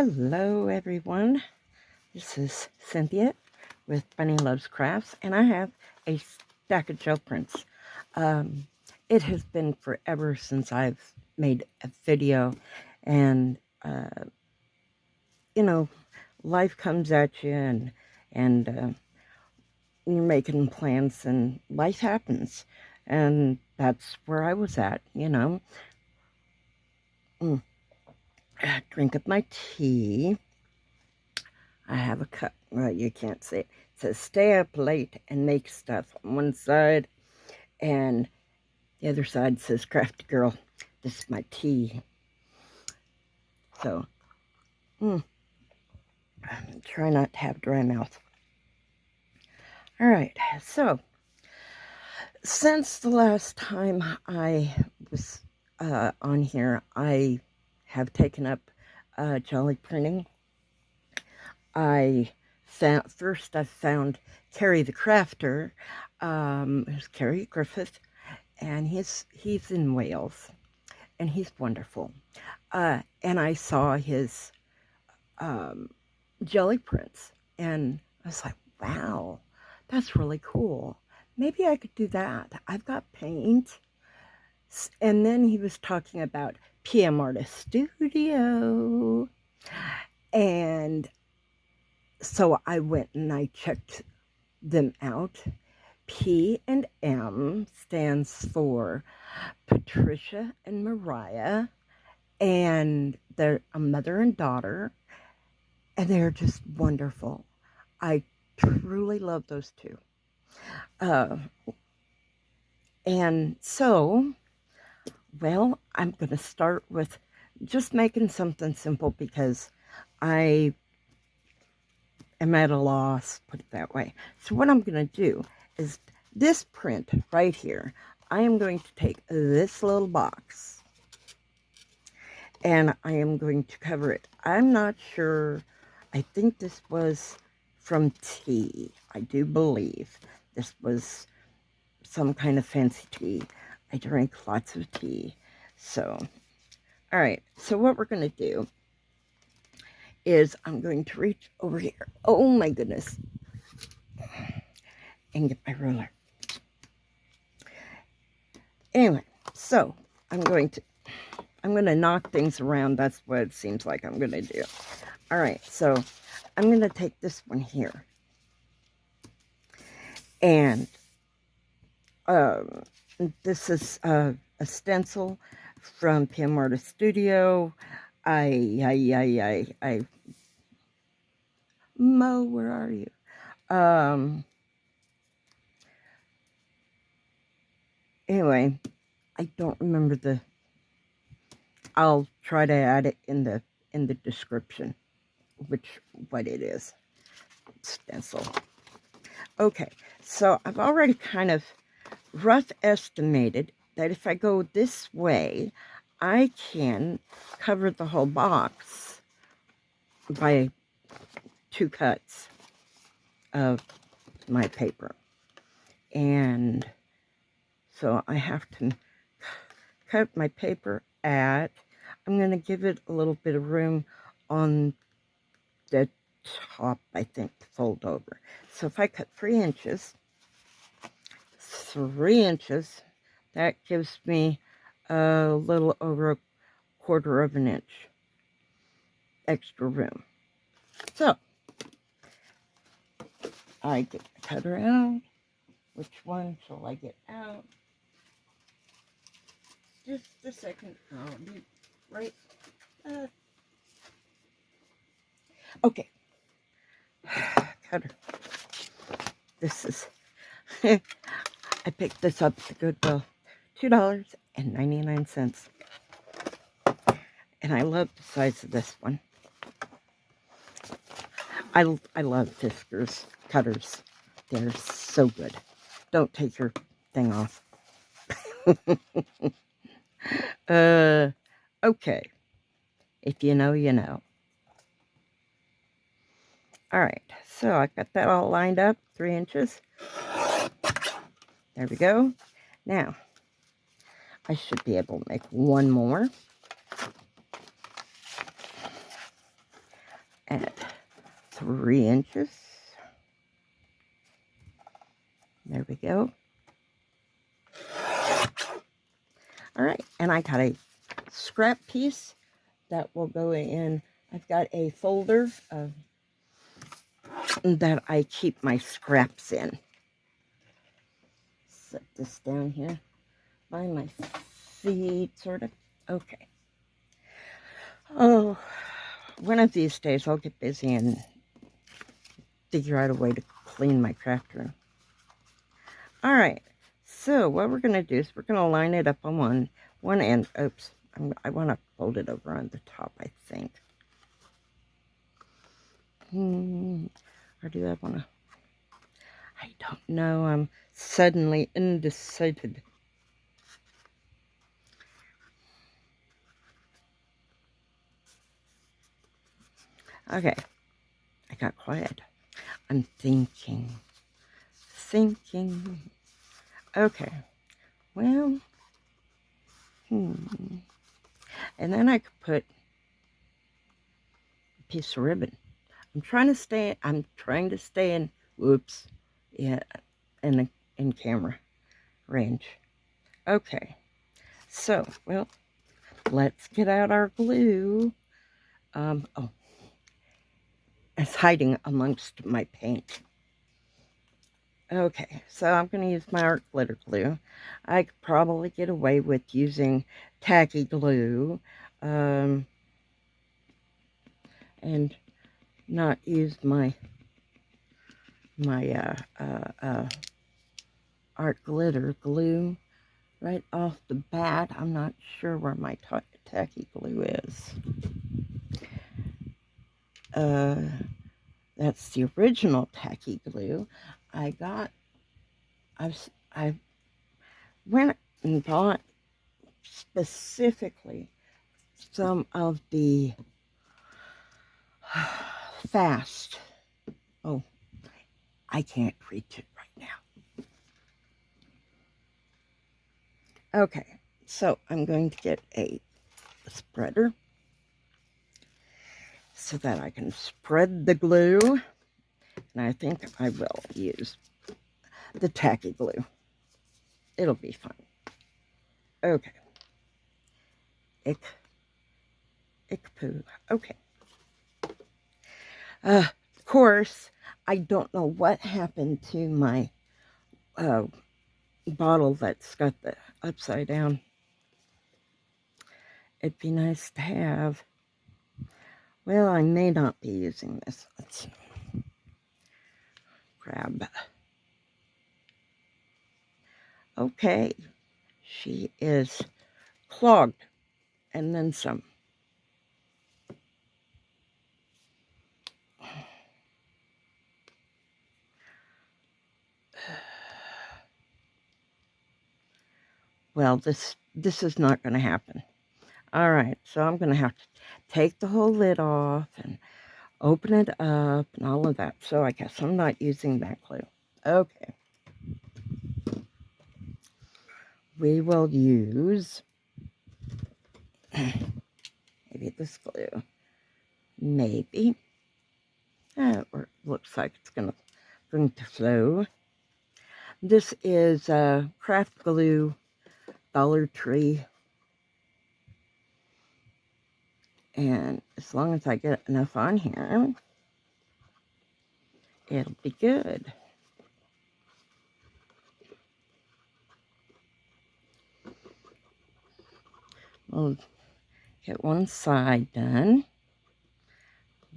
Hello everyone, this is Cynthia with Bunny Loves Crafts, and I have a stack of gel prints. It has been forever since I've made a video, and you know, life comes at you, and you're making plans, and life happens, and that's where I was at. Drink up my tea. I have a cup. Well, you can't see it. It says stay up late and make stuff on one side, and the other side says crafty girl. This is my tea. So, try not to have dry mouth. All right. So, since the last time I was on here, I have taken up jelly printing. I found Carrie the Crafter, who's Carrie Griffith, and he's in Wales, and he's wonderful. And I saw his jelly prints, and I was like, wow, that's really cool. Maybe I could do that. I've got paint. And then he was talking about PM Artist Studio, and so I went and I checked them out. P and M stands for Patricia and Mariah, and they're a mother and daughter, and they're just wonderful. I truly love those two. And so, well, I'm going to start with just making something simple because I am at a loss, put it that way. So what I'm going to do is this print right here. I am going to take this little box and I am going to cover it. I'm not sure. I think this was from tea. I do believe this was some kind of fancy tea. I drink lots of tea. So, all right. So what we're going to do is I'm going to reach over here. Oh my goodness. And get my ruler. Anyway, so I'm going to knock things around. That's what it seems like I'm going to do. All right, so I'm going to take this one here. And this is a stencil from PM Artist Studio. Mo, where are you? Anyway, I don't remember I'll try to add it in the description, what it is. Stencil. Okay, so I've already kind of rough estimated that if I go this way, I can cover the whole box by 2 cuts of my paper. And so I have to cut my paper I'm going to give it a little bit of room on the top, I think, to fold over. So if I cut 3 inches, that gives me a little over 1/4 of an inch extra room. So I get the cutter out. Which one shall I get out? Just a second. I'll be right. Okay. Cutter. This is. I picked this up at the Goodwill. $2.99. And I love the size of this one. I love Fiskars cutters. They're so good. Don't take your thing off. Okay. If you know, you know. All right. So I got that all lined up. 3 inches. There we go. Now, I should be able to make one more. 3 inches. There we go. All right, and I got a scrap piece that will go in. I've got a folder that I keep my scraps in. Set this down here by my feet, sort of. Okay. Oh, one of these days I'll get busy and figure out a way to clean my craft room. All right, so what we're going to do is we're going to line it up on one end. Oops, I want to fold it over on the top, I think. Or do I want to? I don't know. I'm suddenly undecided. Okay, I got quiet. I'm thinking. Okay, well, and then I could put a piece of ribbon. I'm trying to stay in, whoops, yeah, in camera range. Okay, so, well, let's get out our glue. Oh, it's hiding amongst my paint. Okay, so I'm going to use my art glitter glue. I could probably get away with using tacky glue and not use my art glitter glue right off the bat. I'm not sure where my tacky glue is. That's the original tacky glue. I went and bought specifically some of the fast. Oh, I can't reach it right now. Okay, so I'm going to get a spreader so that I can spread the glue. And I think I will use the tacky glue. It'll be fun. Okay. Ick-poo. Okay. Of course, I don't know what happened to my bottle that's got the upside down. It'd be nice to have. Well, I may not be using this. Let's grab. Okay. She is clogged and then some. Well, this is not going to happen. All right, so I'm going to have to take the whole lid off and open it up and all of that. So I guess I'm not using that glue. Okay. We will use maybe this glue. Maybe. Or looks like it's going to flow. This is craft glue, Dollar Tree. And as long as I get enough on here, it'll be good. We'll get one side done.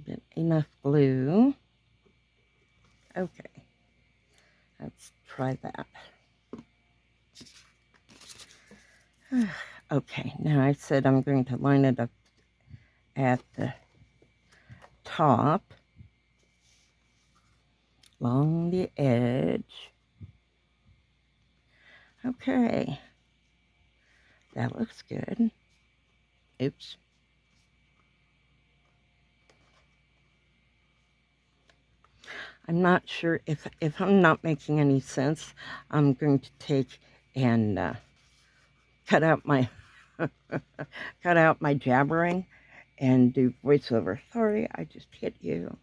Get enough glue. Okay. Let's try that. Okay, now I said I'm going to line it up at the top, along the edge. Okay, that looks good. Oops. I'm not sure if I'm not making any sense. I'm going to take and cut out my jabbering and do voiceover. Sorry, I just hit you.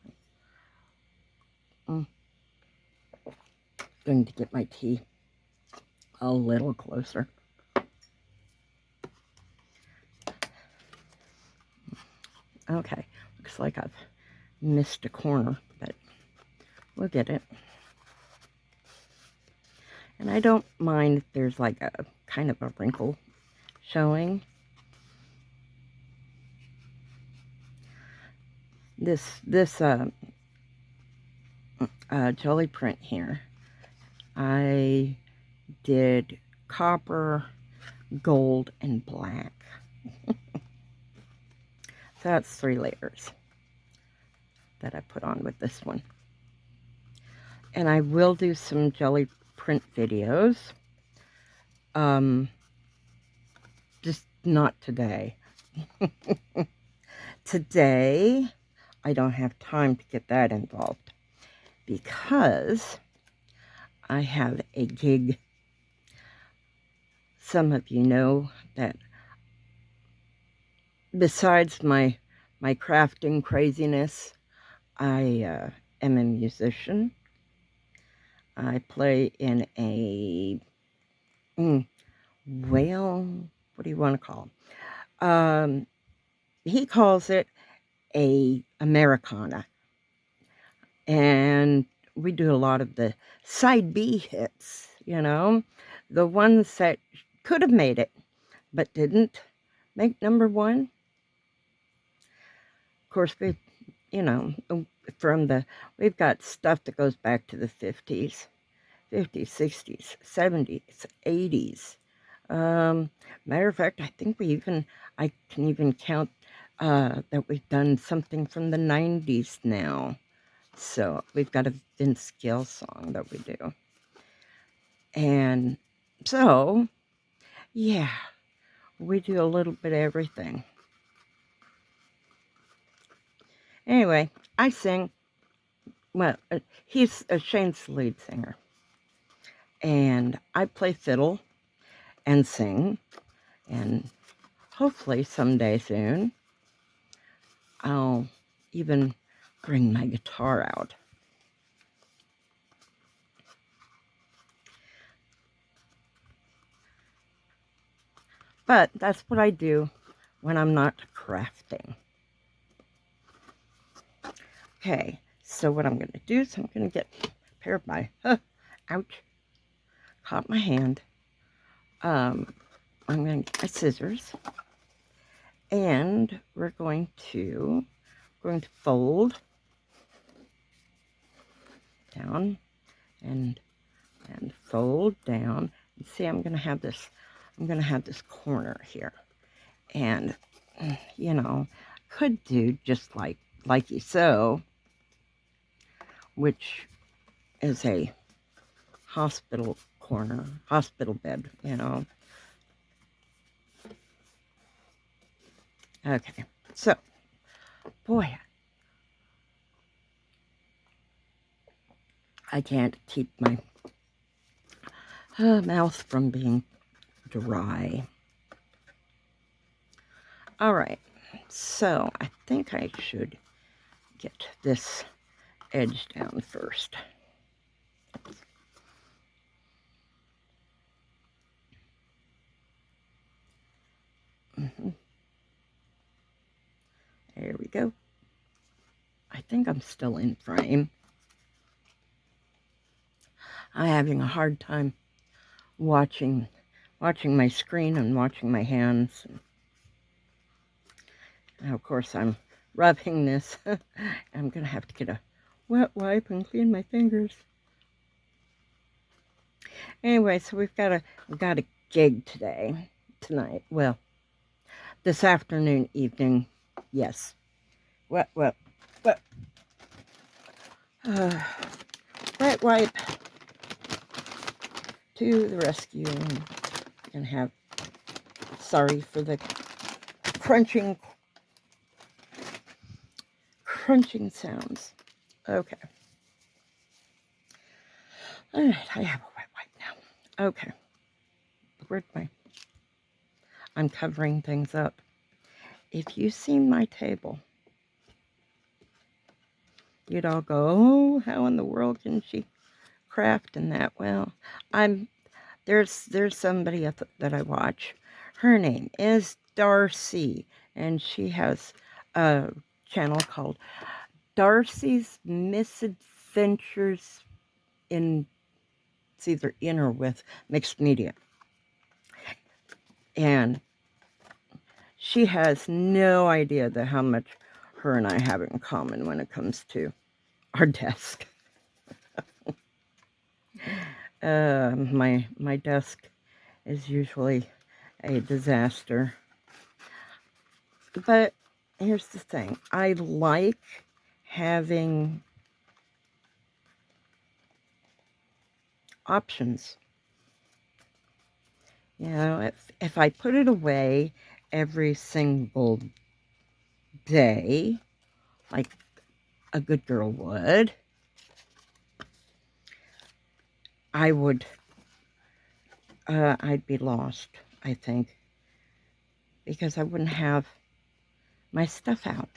Going to get my tea a little closer. Okay, looks like I've missed a corner, but we'll get it. And I don't mind if there's like a kind of a wrinkle showing. This jelly print here, I did copper, gold, and black. So that's 3 layers that I put on with this one. And I will do some jelly print videos. Just not today. Today, I don't have time to get that involved because I have a gig. Some of you know that besides my crafting craziness, I am a musician. I play in a, well, what do you want to call it? He calls it a Americana. And we do a lot of the side B hits, you know, the ones that could have made it, but didn't make #1. Of course, we, you know, we've got stuff that goes back to the 50s, 60s, 70s, 80s. Matter of fact, I think I can even count that we've done something from the 90s now. So we've got a Vince Gill song that we do. And so, yeah, we do a little bit of everything. Anyway, I sing. Well, Shane's the lead singer. And I play fiddle and sing. And hopefully someday soon, I'll even bring my guitar out. But that's what I do when I'm not crafting. Okay, so what I'm going to do is I'm going to get a pair of my, ouch, caught my hand. I'm going to get my scissors, and we're going to fold down and fold down. And see, I'm going to have this corner here, and you know, could do just like so, which is a hospital corner, hospital bed, you know. Okay, so, boy, I can't keep my mouth from being dry. All right, so I think I should get this edge down first. There we go. I think I'm still in frame. I'm having a hard time watching my screen and watching my hands. And of course, I'm rubbing this. I'm going to have to get a wet wipe and clean my fingers. Anyway, so we've got a gig tonight. Well, this afternoon, evening, yes. Wet wipe to the rescue, and have, sorry for the crunching sounds. Okay. All right, I have a wet wipe now. Okay. I'm covering things up. If you've seen my table, you'd all go, oh, how in the world can she craft in that? Well, there's somebody that I watch. Her name is Darcy, and she has a channel called Darcy's Misadventures in, it's either in or with mixed media. And she has no idea how much her and I have in common when it comes to our desk. My desk is usually a disaster. But here's the thing. I like having options. You know, if I put it away every single day, like a good girl would, I'd be lost, I think, because I wouldn't have my stuff out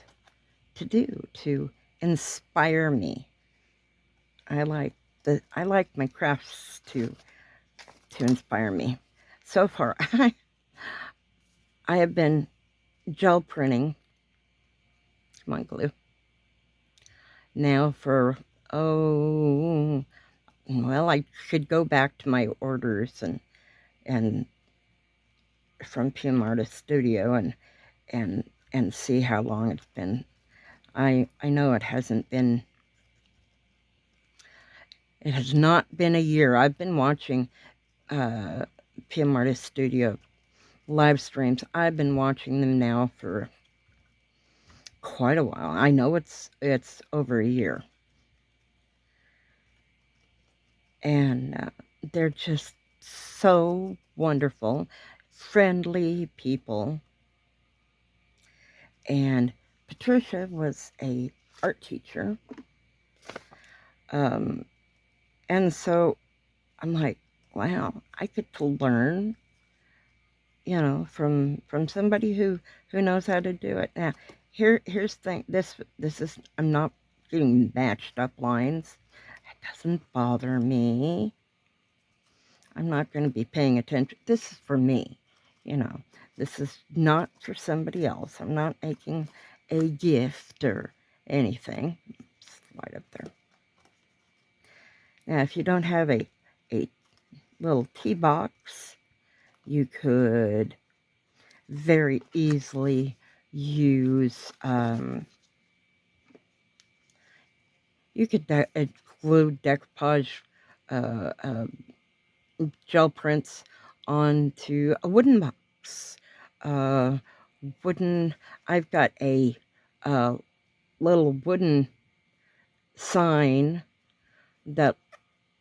to do to inspire me. I like my crafts to inspire me. So far, I have been gel printing. Come on, glue. Now for, oh, well, I should go back to my orders and from PM Artist Studio and see how long it's been. I know it has not been a year. I've been watching PM Artist Studio live streams. I've been watching them now for quite a while. I know it's over a year. And they're just so wonderful, friendly people. And Patricia was a art teacher. And so I'm like, wow, I get to learn, you know, from somebody who knows how to do it. Now, here's the thing. This is, I'm not getting matched up lines. It doesn't bother me. I'm not going to be paying attention. This is for me, you know. This is not for somebody else. I'm not making a gift or anything. Slide up there. Now, if you don't have a little tea box, you could very easily use, you could glue decoupage gel prints onto a wooden box. I've got a little wooden sign that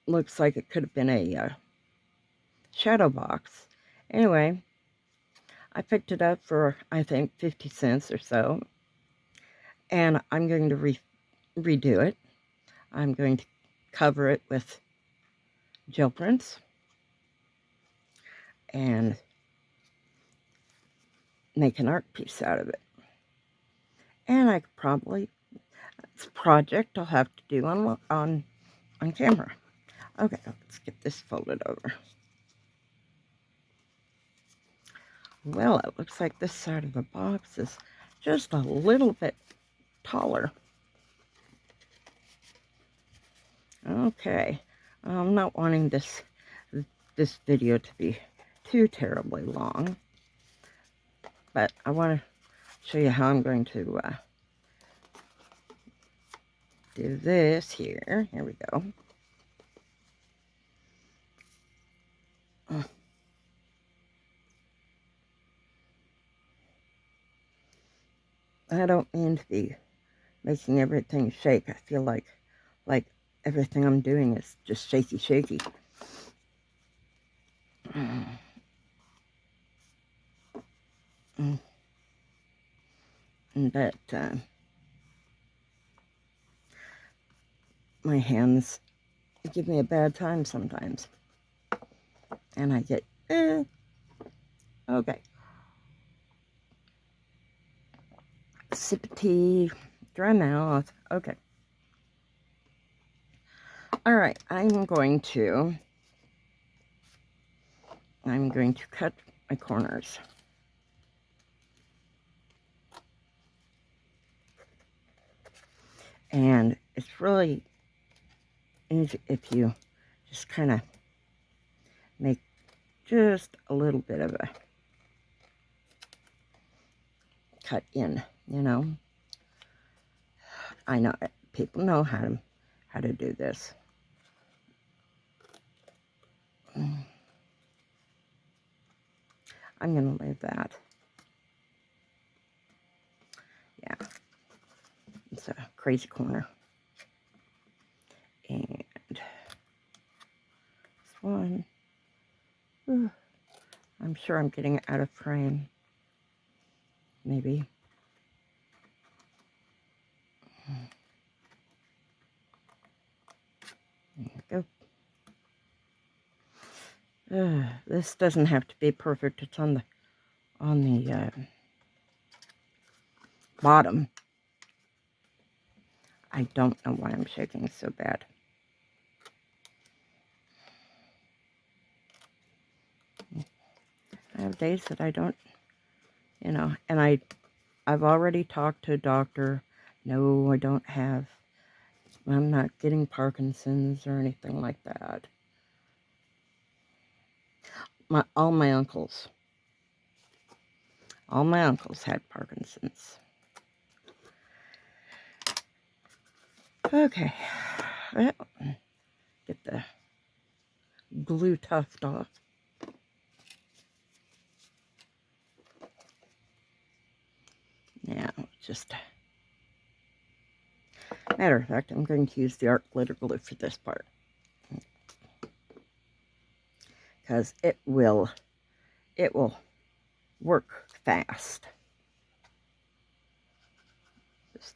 looks like it could have been a shadow box. Anyway, I picked it up for, I think, 50 cents or so. And I'm going to redo it. I'm going to cover it with gel prints and make an art piece out of it. And I could probably, it's a project I'll have to do on camera. Okay, let's get this folded over. Well, it looks like this side of the box is just a little bit taller. Okay, I'm not wanting this video to be too terribly long, but I want to show you how I'm going to do this here. Here we go. I don't mean to be making everything shake. I feel like everything I'm doing is just shaky. But my hands give me a bad time sometimes. And I get, okay. Sip of tea, dry mouth, okay. All right, I'm going to cut my corners. And it's really easy if you just kind of make just a little bit of a cut in, you know. I know people know how to do this. I'm going to leave that. Yeah, it's a crazy corner. And this one, I'm sure I'm getting it out of frame. Maybe. There we go. This doesn't have to be perfect. It's on the bottom. I don't know why I'm shaking so bad. I have days that I don't, you know, and I've already talked to a doctor. No, I don't have, I'm not getting Parkinson's or anything like that. All my uncles had Parkinson's. Okay, well, get the glue tuft off. Now, just, matter of fact, I'm going to use the art glitter glue for this part. Because it will work fast. Just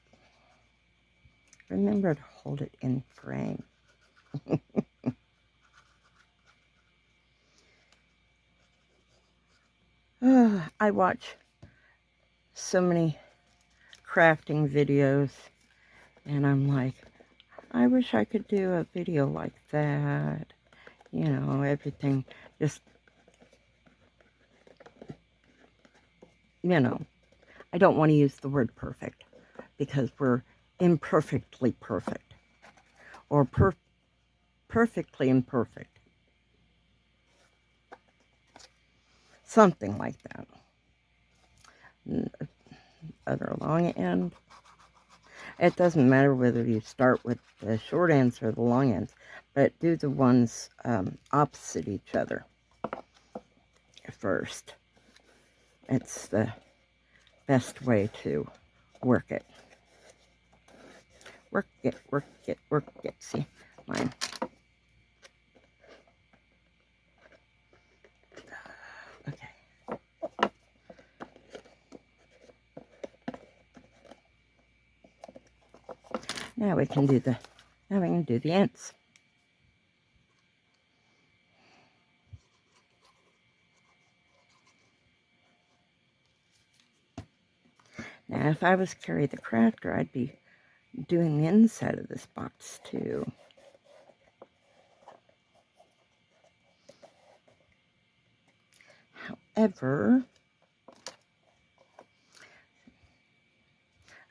remember to hold it in frame. I watch so many crafting videos, and I'm like, I wish I could do a video like that. You know, everything just, you know, I don't want to use the word perfect because we're imperfectly perfect or perfectly imperfect. Something like that. Other long end. It doesn't matter whether you start with the short ends or the long ends, but do the ones opposite each other first. It's the best way to work it. Work it, work it, work it. See, mine. Okay. Now we can do the ends. Now, if I was Carrie the Crafter, I'd be doing the inside of this box too. However,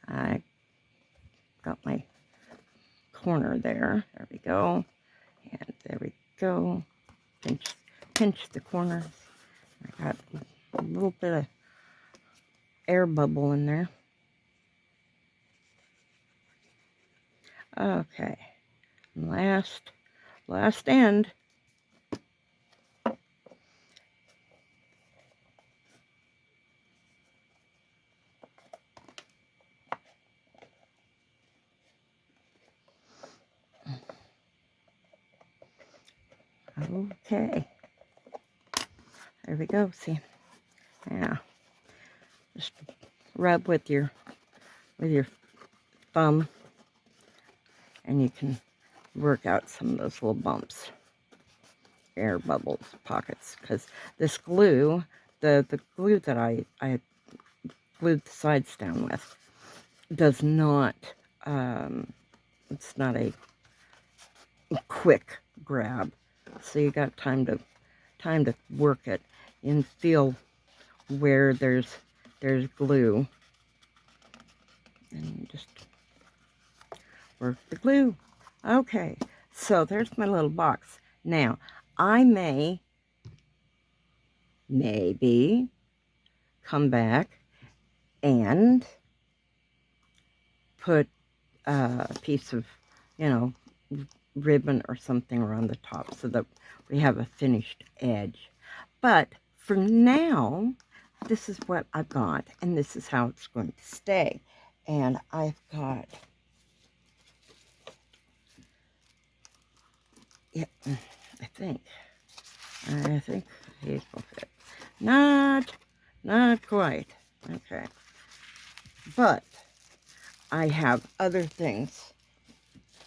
I got my corner there. There we go. And there we go. Pinch the corners. I got a little bit of air bubble in there. Okay. Last end. Okay. There we go. See? Yeah. Just rub with your thumb, and you can work out some of those little bumps, air bubbles, pockets, because this glue, the glue that I glued the sides down with, does not, it's not a quick grab. So you got time to work it and feel where there's glue. And just work the glue. Okay, so there's my little box. Now, I maybe come back and put a piece of, you know, ribbon or something around the top so that we have a finished edge. But for now, this is what I've got, and this is how it's going to stay. And I've got, yeah, I think these will fit. Not quite. Okay. But I have other things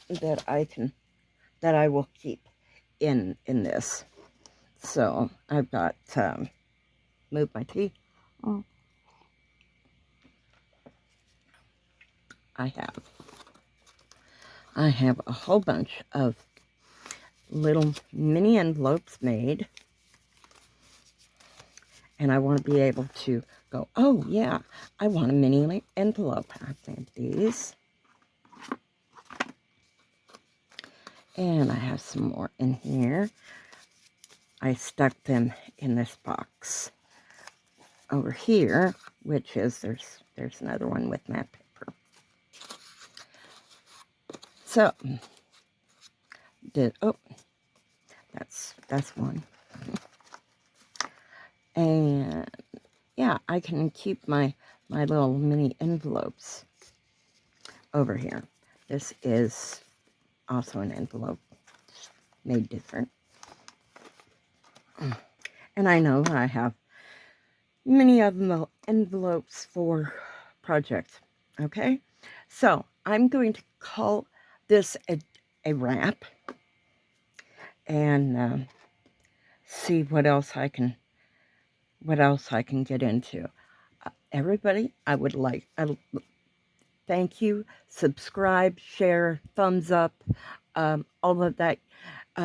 that I will keep in this. So I've got, move my tea. Oh. I have a whole bunch of little mini envelopes made, and I want to be able to go, oh yeah, I want a mini envelope. I think these, and I have some more in here. I stuck them in this box over here, which is, there's another one with matte paper. So, oh, that's one. And yeah, I can keep my little mini envelopes over here. This is also an envelope, made different. And I know I have many of the envelopes for projects. Okay, so I'm going to call this a wrap, and see what else I can get into. Everybody, I would like thank you, subscribe, share, thumbs up, all of that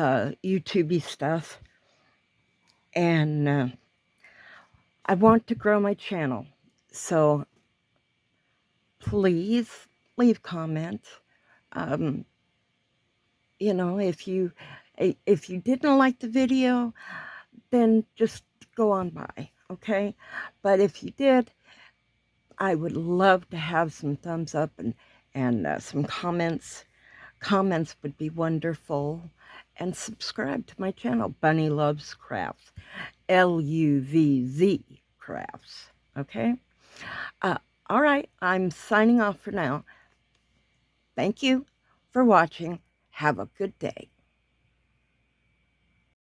YouTube-y stuff. And I want to grow my channel, so please leave comments. You know, if you didn't like the video, then just go on by, okay? But if you did, I would love to have some thumbs up and some comments. Comments would be wonderful. And subscribe to my channel, Bunny Loves Crafts, LUVZ Crafts, okay? All right, I'm signing off for now. Thank you for watching. Have a good day.